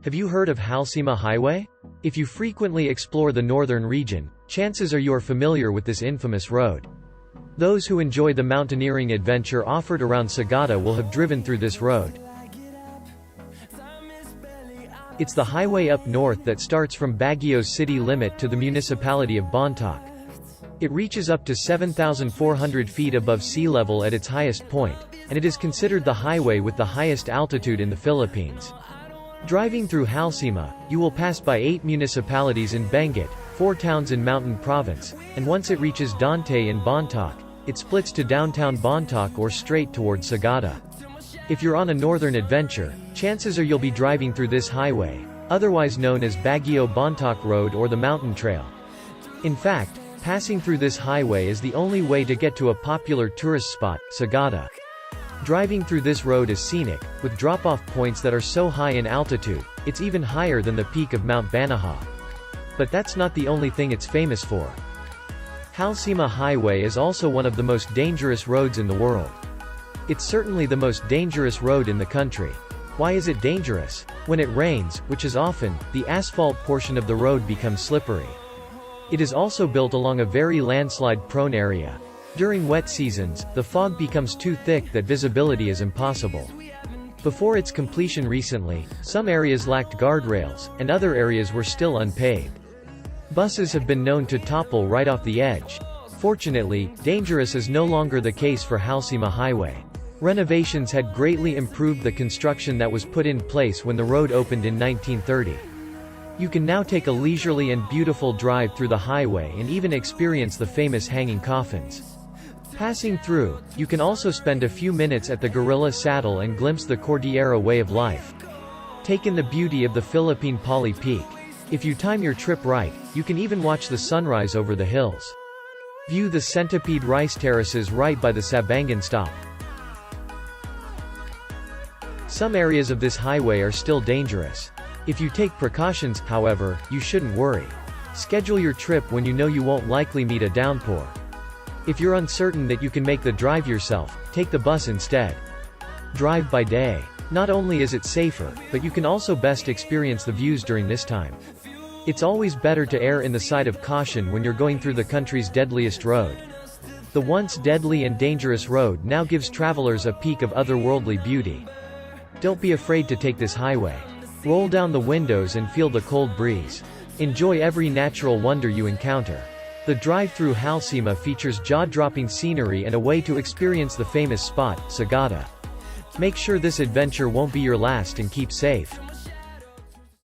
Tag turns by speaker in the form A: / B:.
A: Have you heard of Halsema Highway? If you frequently explore the northern region, chances are you are familiar with this infamous road. Those who enjoy the mountaineering adventure offered around Sagada will have driven through this road. It's the highway up north that starts from Baguio's city limit to the municipality of Bontoc. It reaches up to 7,400 feet above sea level at its highest point, and it is considered the highway with the highest altitude in the Philippines. Driving through Halsema, you will pass by 8 municipalities in Benguet, 4 towns in Mountain Province, and once it reaches Dante in Bontoc, it splits to downtown Bontoc or straight toward Sagada. If you're on a northern adventure, chances are you'll be driving through this highway, otherwise known as Baguio-Bontoc Road or the Mountain Trail. In fact, passing through this highway is the only way to get to a popular tourist spot, Sagada. Driving through this road is scenic, with drop-off points that are so high in altitude, it's even higher than the peak of Mount Banahaw. But that's not the only thing it's famous for. Halsema Highway is also one of the most dangerous roads in the world. It's certainly the most dangerous road in the country. Why is it dangerous? When it rains, which is often, the asphalt portion of the road becomes slippery. It is also built along a very landslide-prone area. During wet seasons, the fog becomes too thick that visibility is impossible. Before its completion recently, some areas lacked guardrails, and other areas were still unpaved. Buses have been known to topple right off the edge. Fortunately, dangerous is no longer the case for Halsema Highway. Renovations had greatly improved the construction that was put in place when the road opened in 1930. You can now take a leisurely and beautiful drive through the highway and even experience the famous hanging coffins. Passing through, you can also spend a few minutes at the Gorilla Saddle and glimpse the Cordillera way of life. Take in the beauty of the Philippine Pali Peak. If you time your trip right, you can even watch the sunrise over the hills. View the Centipede rice terraces right by the Sabangan stop. Some areas of this highway are still dangerous. If you take precautions, however, you shouldn't worry. Schedule your trip when you know you won't likely meet a downpour. If you're uncertain that you can make the drive yourself, take the bus instead. Drive by day. Not only is it safer, but you can also best experience the views during this time. It's always better to err in the side of caution when you're going through the country's deadliest road. The once deadly and dangerous road now gives travelers a peek of otherworldly beauty. Don't be afraid to take this highway. Roll down the windows and feel the cold breeze. Enjoy every natural wonder you encounter. The drive through Halsema features jaw-dropping scenery and a way to experience the famous spot, Sagada. Make sure this adventure won't be your last and keep safe.